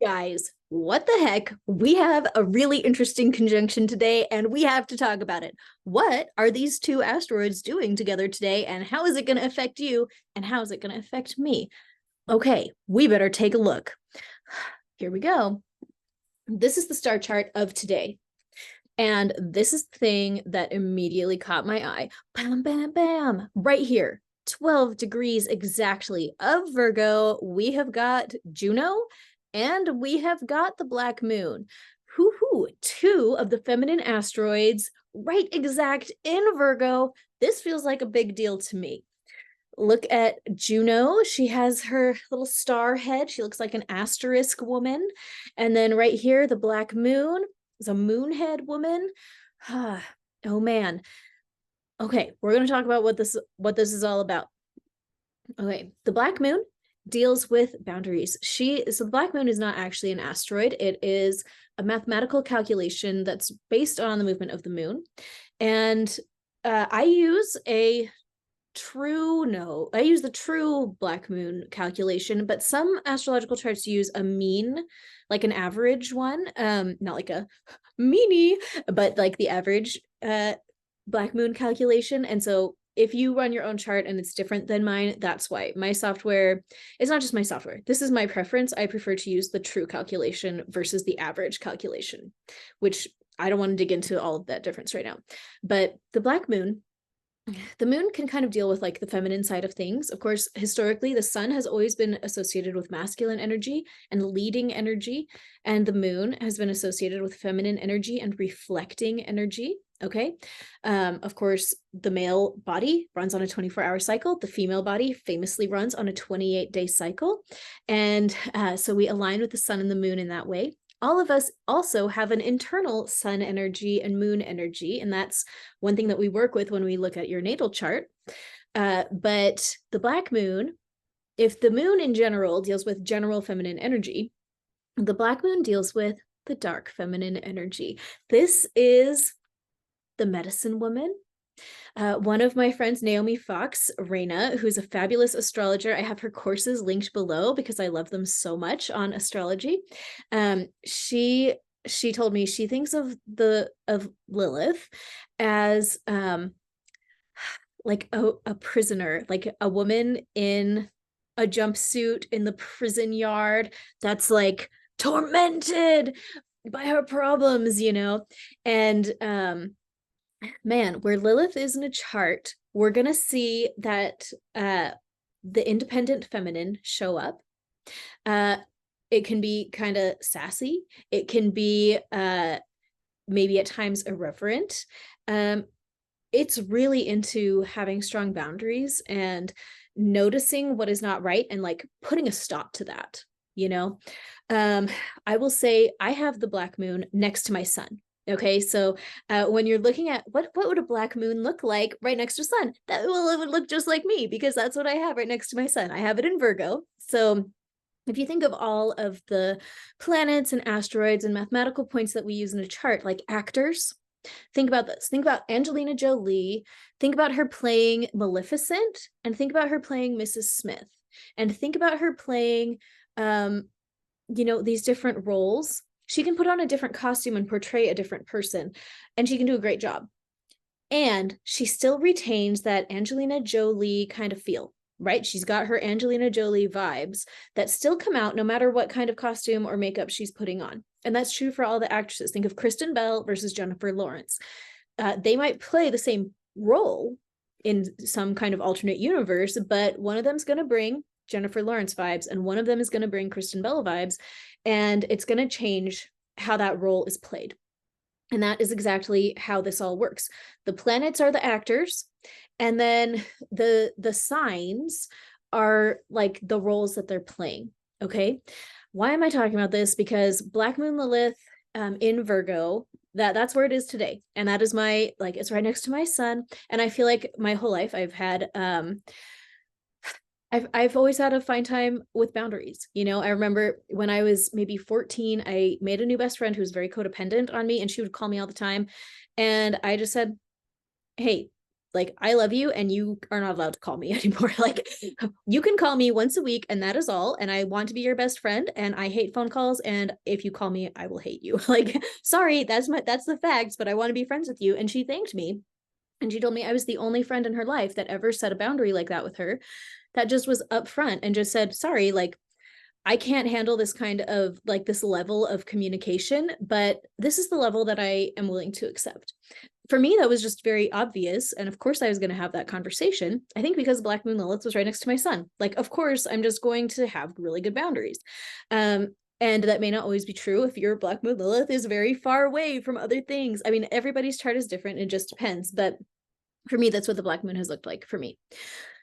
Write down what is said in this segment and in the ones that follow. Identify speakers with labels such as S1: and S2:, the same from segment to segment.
S1: Guys, what the heck? We have a really interesting conjunction today, and we have to talk about it. What are these two asteroids doing together today, and how is it going to affect you, and how is it going to affect me? Okay, we better take a look. Here we go. This is the star chart of today. And this is the thing that immediately caught my eye. Bam, bam, bam. Right here, 12 degrees exactly of Virgo. We have got Juno and we have got the Black Moon. Hoo-hoo, two of the feminine asteroids, right exact in Virgo. This feels like a big deal to me. Look at Juno. She has her little star head. She looks like an asterisk woman. And then right here, the Black Moon is a moonhead woman. Oh man. Okay, we're going to talk about what this is all about. Okay, the Black Moon deals with boundaries. So the Black Moon is not actually an asteroid. It is a mathematical calculation that's based on the movement of the moon. And I use the true Black Moon calculation, but some astrological charts use a mean, like an average one, not like a meanie, but like the average Black Moon calculation. And so if you run your own chart and it's different than mine, that's why. My software, it's not just my software. This is my preference. I prefer to use the true calculation versus the average calculation, which I don't want to dig into all of that difference right now. But the Black Moon, the moon can kind of deal with like the feminine side of things. Of course, historically, the sun has always been associated with masculine energy and leading energy, and the moon has been associated with feminine energy and reflecting energy. Okay. Of course, the male body runs on a 24-hour cycle. The female body famously runs on a 28-day cycle. And so we align with the sun and the moon in that way. All of us also have an internal sun energy and moon energy, and that's one thing that we work with when we look at your natal chart. But the Black Moon, if the moon in general deals with general feminine energy, the Black Moon deals with the dark feminine energy. This is the medicine woman. One of my friends, Naomi Fox Reina, who's a fabulous astrologer. I have her courses linked below because I love them so much on astrology. She told me she thinks of Lilith as like a prisoner, like a woman in a jumpsuit in the prison yard that's like tormented by her problems, and man, where Lilith is in a chart, we're going to see that the independent feminine show up. It can be kind of sassy. It can be maybe at times irreverent. It's really into having strong boundaries and noticing what is not right and like putting a stop to that, I will say I have the Black Moon next to my sun. Okay, so when you're looking at what would a Black Moon look like right next to sun, it would look just like me because that's what I have right next to my sun. I have it in Virgo. So if you think of all of the planets and asteroids and mathematical points that we use in a chart, like actors, think about this. Think about Angelina Jolie. Think about her playing Maleficent, and think about her playing Mrs. Smith, and think about her playing, these different roles. She can put on a different costume and portray a different person, and she can do a great job. And she still retains that Angelina Jolie kind of feel, right? She's got her Angelina Jolie vibes that still come out no matter what kind of costume or makeup she's putting on. And that's true for all the actresses. Think of Kristen Bell versus Jennifer Lawrence. They might play the same role in some kind of alternate universe, but one of them's going to bring Jennifer Lawrence vibes and one of them is going to bring Kristen Bell vibes, and it's going to change how that role is played. And that is exactly how this all works. The planets are the actors, and then the signs are like the roles that they're playing. Okay, why am I talking about this? Because Black Moon Lilith in Virgo, that's where it is today, and that is it's right next to my sun. And I feel like my whole life I've always had a fine time with boundaries. I remember when I was maybe 14, I made a new best friend who was very codependent on me, and she would call me all the time. And I just said, hey, Like, I love you and you are not allowed to call me anymore. Like, you can call me once a week and that is all. And I want to be your best friend and I hate phone calls. And if you call me, I will hate you. Like, sorry, that's the facts, but I want to be friends with you. And she thanked me. And she told me I was the only friend in her life that ever set a boundary like that with her, that just was upfront and just said, sorry, like, I can't handle this kind of like this level of communication, but this is the level that I am willing to accept. For me, that was just very obvious. And of course I was going to have that conversation. I think because Black Moon Lilith was right next to my sun. Like, of course, I'm just going to have really good boundaries. And that may not always be true if your Black Moon Lilith is very far away from other things. I mean, everybody's chart is different. It just depends. But for me, that's what the Black Moon has looked like for me.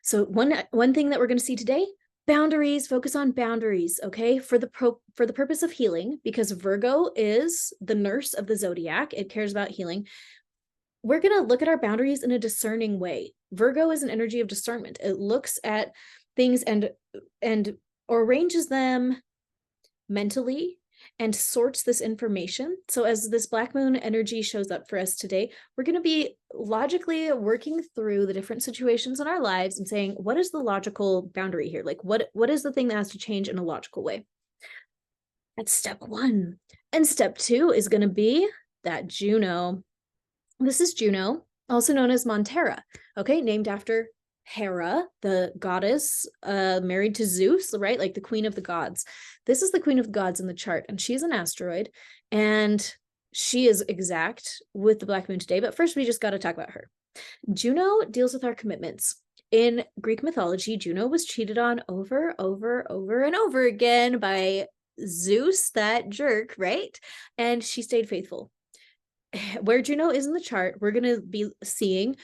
S1: So one thing that we're going to see today, boundaries, focus on boundaries, okay? For the purpose of healing, because Virgo is the nurse of the zodiac, it cares about healing. We're going to look at our boundaries in a discerning way. Virgo is an energy of discernment. It looks at things and arranges them mentally and sorts this information. So as this Black Moon energy shows up for us today, we're going to be logically working through the different situations in our lives and saying, what is the logical boundary here? Like, what is the thing that has to change in a logical way? That's step one. And step two is going to be that Juno. This is Juno, also known as Montera, okay, named after Hera, the goddess married to Zeus, right? Like the queen of the gods. This is the queen of the gods in the chart, and she's an asteroid, and she is exact with the Black Moon today. But first, we just got to talk about her. Juno deals with our commitments. In Greek mythology, Juno was cheated on over and over again by Zeus, that jerk, right? And she stayed faithful. Where Juno is in the chart, we're going to be seeing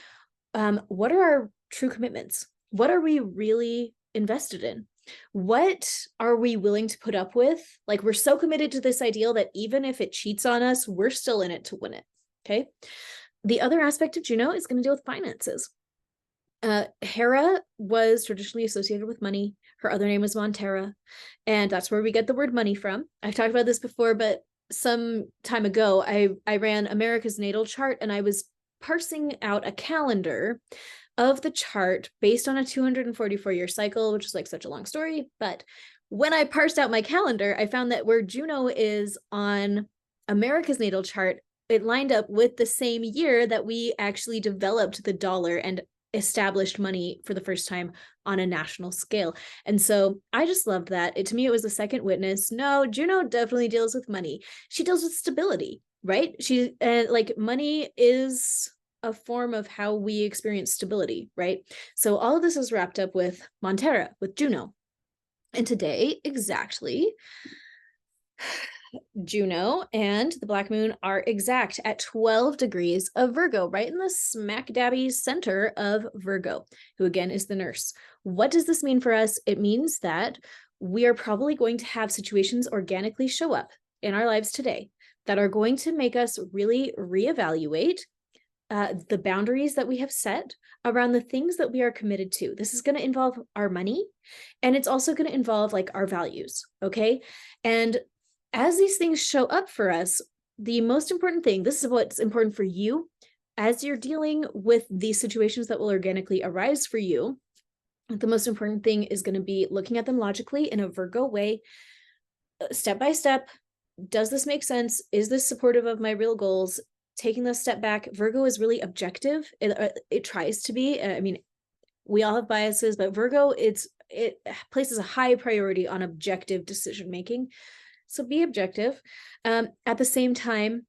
S1: what are our true commitments? What are we really invested in? What are we willing to put up with? Like, we're so committed to this ideal that even if it cheats on us, we're still in it to win it. Okay. The other aspect of Juno is going to deal with finances. Hera was traditionally associated with money. Her other name was Montera, and that's where we get the word money from. I've talked about this before, but some time ago, I ran America's natal chart, and I was parsing out a calendar of the chart based on a 244-year cycle, which is like such a long story. But when I parsed out my calendar, I found that where Juno is on America's natal chart, it lined up with the same year that we actually developed the dollar and established money for the first time on a national scale. And so I just loved that. To me, it was a second witness. No, Juno definitely deals with money. She deals with stability, right? She like money is a form of how we experience stability, right? So all of this is wrapped up with Montera, with Juno. And today, exactly, Juno and the Black Moon are exact at 12 degrees of Virgo, right in the smack dabby center of Virgo, who again is the nurse. What does this mean for us? It means that we are probably going to have situations organically show up in our lives today that are going to make us really reevaluate the boundaries that we have set around the things that we are committed to. This is going to involve our money, and it's also going to involve like our values, okay? And as these things show up for us, the most important thing, this is what's important for you as you're dealing with these situations that will organically arise for you. The most important thing is going to be looking at them logically in a Virgo way, step by step. Does this make sense? Is this supportive of my real goals? Taking the step back. Virgo is really objective. It tries to be. I mean, we all have biases, but Virgo, it places a high priority on objective decision making. So be objective. At the same time,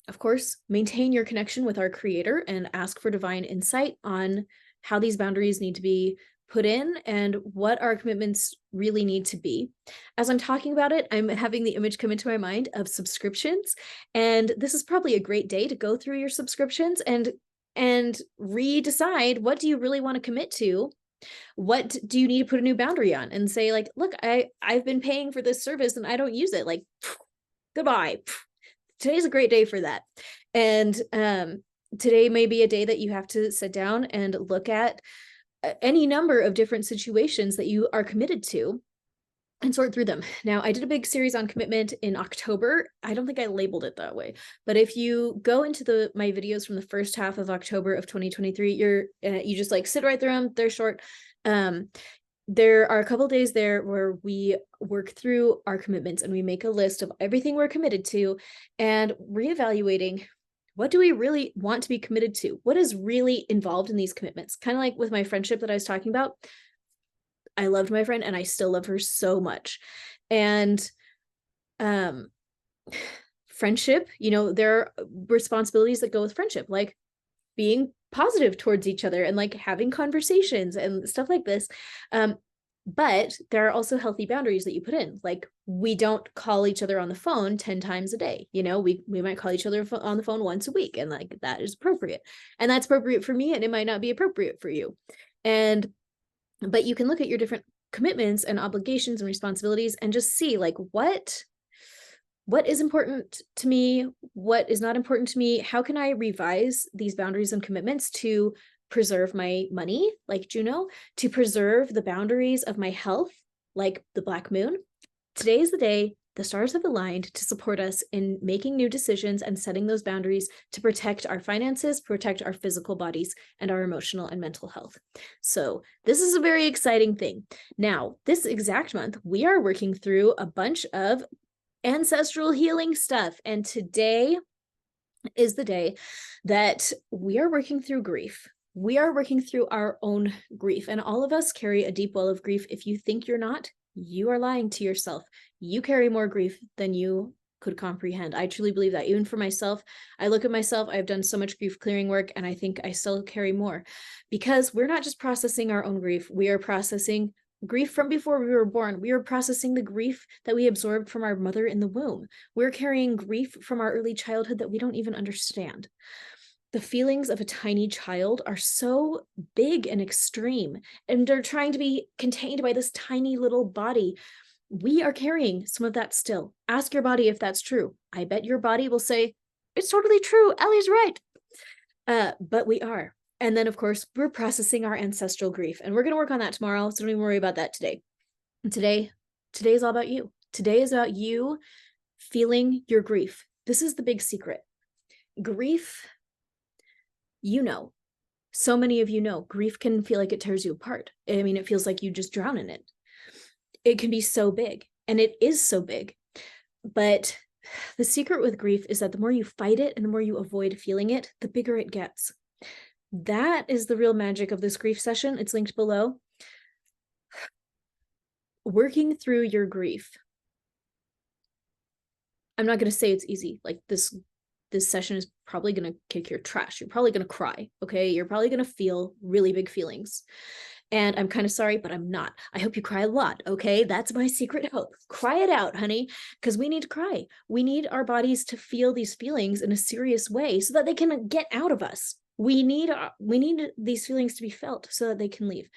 S1: of course, maintain your connection with our creator and ask for divine insight on how these boundaries need to be put in and what our commitments really need to be. As I'm talking about it, I'm having the image come into my mind of subscriptions. And this is probably a great day to go through your subscriptions and redecide, what do you really want to commit to? What do you need to put a new boundary on? And say like, look, I've been paying for this service and I don't use it. Like, goodbye. Today's a great day for that. And today may be a day that you have to sit down and look at any number of different situations that you are committed to and sort through them. Now, I did a big series on commitment in October. I don't think I labeled it that way, but if you go into my videos from the first half of October of 2023, you just like sit right through them. They're short. There are a couple days there where we work through our commitments and we make a list of everything we're committed to and reevaluating, what do we really want to be committed to? What is really involved in these commitments? Kind of like with my friendship that I was talking about. I loved my friend and I still love her so much. And friendship, there are responsibilities that go with friendship, like being positive towards each other and like having conversations and stuff like this. But there are also healthy boundaries that you put in. Like, we don't call each other on the phone 10 times a day. We might call each other on the phone once a week, and like that is appropriate. And that's appropriate for me, and it might not be appropriate for you. But you can look at your different commitments and obligations and responsibilities and just see like what is important to me, what is not important to me, how can I revise these boundaries and commitments to preserve my money, like Juno, to preserve the boundaries of my health, like the Black Moon. Today is the day the stars have aligned to support us in making new decisions and setting those boundaries to protect our finances, protect our physical bodies, and our emotional and mental health. So this is a very exciting thing. Now, this exact month, we are working through a bunch of ancestral healing stuff. And today is the day that we are working through grief. We are working through our own grief, and all of us carry a deep well of grief. If you think you're not, you are lying to yourself. You carry more grief than you could comprehend. I truly believe that. Even for myself, I look at myself, I've done so much grief clearing work, and I think I still carry more, because we're not just processing our own grief, we are processing grief from before we were born. We are processing the grief that we absorbed from our mother in the womb. We're carrying grief from our early childhood that we don't even understand. The feelings of a tiny child are so big and extreme, and they're trying to be contained by this tiny little body. We are carrying some of that still. Ask your body if that's true. I bet your body will say, it's totally true. Ellie's right. But we are. And then, of course, we're processing our ancestral grief, and we're going to work on that tomorrow. So don't even worry about that today. And today is all about you. Today is about you feeling your grief. This is the big secret. Grief, so many of grief can feel like it tears you apart. I mean, it feels like you just drown in it. It can be so big, and it is so big. But the secret with grief is that the more you fight it and the more you avoid feeling it, the bigger it gets. That is the real magic of this grief session. It's linked below. Working through your grief. I'm not going to say it's easy. Like this session is probably going to kick your trash. You're probably going to cry. Okay. You're probably going to feel really big feelings. And I'm kind of sorry, but I'm not. I hope you cry a lot. Okay. That's my secret hope. Cry it out, honey, because we need to cry. We need our bodies to feel these feelings in a serious way so that they can get out of us. We need these feelings to be felt so that they can leave.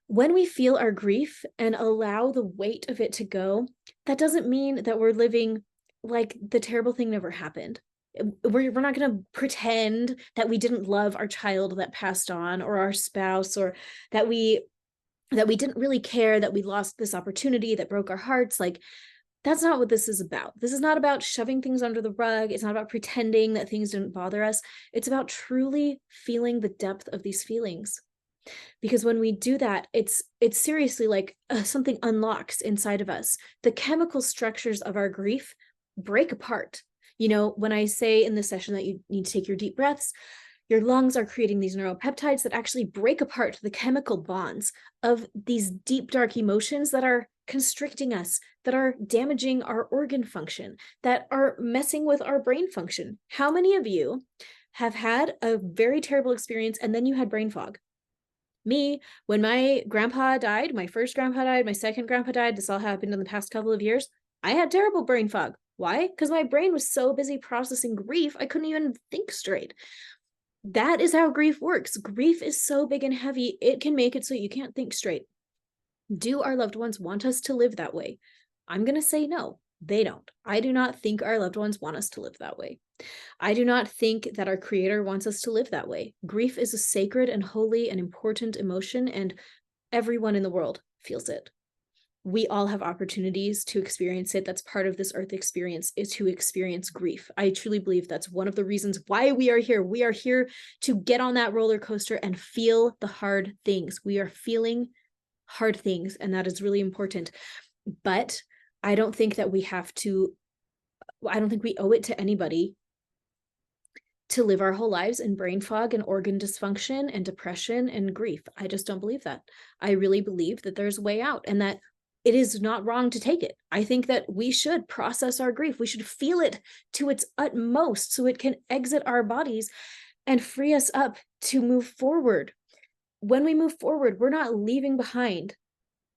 S1: When we feel our grief and allow the weight of it to go, that doesn't mean that we're living like the terrible thing never happened. We're not going to pretend that we didn't love our child that passed on, or our spouse, or that we didn't really care, that we lost this opportunity that broke our hearts. Like, that's not what this is about. This is not about shoving things under the rug. It's not about pretending that things didn't bother us. It's about truly feeling the depth of these feelings. Because when we do that, it's seriously like something unlocks inside of us. The chemical structures of our grief break apart. When I say in this session that you need to take your deep breaths, your lungs are creating these neuropeptides that actually break apart the chemical bonds of these deep, dark emotions that are constricting us, that are damaging our organ function, that are messing with our brain function. How many of you have had a very terrible experience and then you had brain fog? Me, when my grandpa died, my first grandpa died, my second grandpa died, this all happened in the past couple of years, I had terrible brain fog. Why? Because my brain was so busy processing grief, I couldn't even think straight. That is how grief works. Grief is so big and heavy, it can make it so you can't think straight. Do our loved ones want us to live that way? I'm going to say no, they don't. I do not think our loved ones want us to live that way. I do not think that our Creator wants us to live that way. Grief is a sacred and holy and important emotion, and everyone in the world feels it. we all have opportunities to experience it. That's part of this earth experience, is to experience grief. I truly believe that's one of the reasons why we are here. We are here to get on that roller coaster and feel the hard things. We are feeling hard things, and that is really important. But I don't think that we have to, I don't think we owe it to anybody to live our whole lives in brain fog and organ dysfunction and depression and grief. I just don't believe that. I really believe that there's a way out, and that it is not wrong to take it. I think that we should process our grief. We should feel it to its utmost so it can exit our bodies and free us up to move forward. When we move forward, we're not leaving behind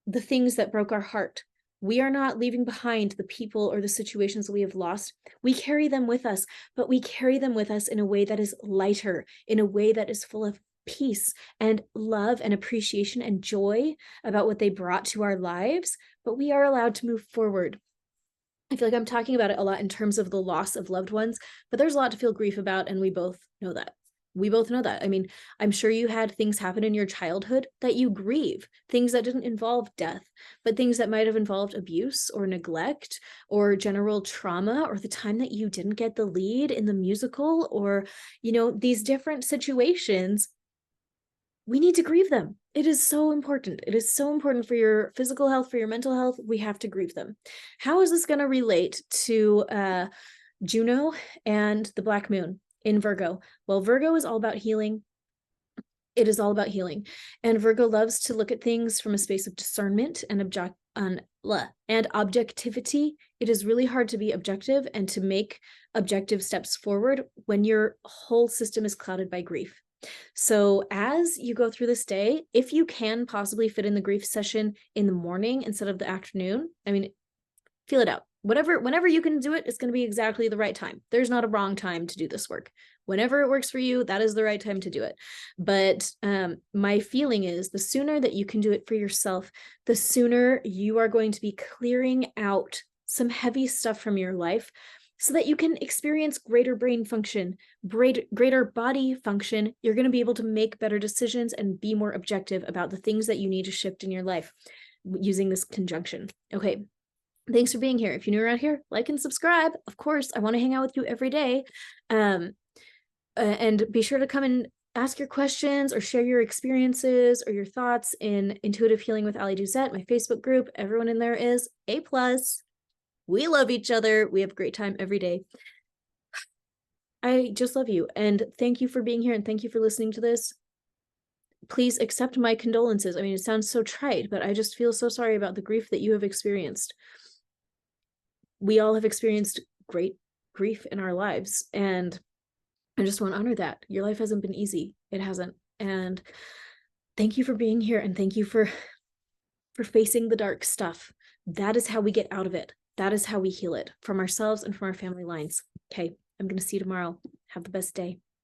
S1: the things that broke our heart. We are not leaving behind the people or the situations that we have lost. We carry them with us, but we carry them with us in a way that is lighter, in a way that is full of peace and love and appreciation and joy about what they brought to our lives. But we are allowed to move forward. I feel like I'm talking about it a lot in terms of the loss of loved ones, but there's a lot to feel grief about, and we both know that. We both know that. I mean, I'm sure you had things happen in your childhood that you grieve, things that didn't involve death, but things that might have involved abuse or neglect or general trauma, or the time that you didn't get the lead in the musical, or, these different situations. We need to grieve them. It is so important. It is so important for your physical health, for your mental health. We have to grieve them. How is this going to relate to Juno and the Black Moon in Virgo? Well, Virgo is all about healing. It is all about healing. And Virgo loves to look at things from a space of discernment and objectivity. It is really hard to be objective and to make objective steps forward when your whole system is clouded by grief. So as you go through this day, if you can possibly fit in the grief session in the morning instead of the afternoon, I mean, feel it out. Whenever you can do it, it's going to be exactly the right time. There's not a wrong time to do this work. Whenever it works for you, that is the right time to do it. But my feeling is the sooner that you can do it for yourself, the sooner you are going to be clearing out some heavy stuff from your life, so that you can experience greater brain function, greater body function. You're going to be able to make better decisions and be more objective about the things that you need to shift in your life using this conjunction. Okay. Thanks for being here. If you're new around here, like and subscribe. Of course, I want to hang out with you every day. And be sure to come and ask your questions or share your experiences or your thoughts in Intuitive Healing with Ali Doucette, my Facebook group. Everyone in there is A+. We love each other. We have a great time every day. I just love you. And thank you for being here. And thank you for listening to this. Please accept my condolences. I mean, it sounds so trite, but I just feel so sorry about the grief that you have experienced. We all have experienced great grief in our lives. And I just want to honor that. Your life hasn't been easy. It hasn't. And thank you for being here. And thank you for facing the dark stuff. That is how we get out of it. That is how we heal it, from ourselves and from our family lines. Okay, I'm going to see you tomorrow. Have the best day.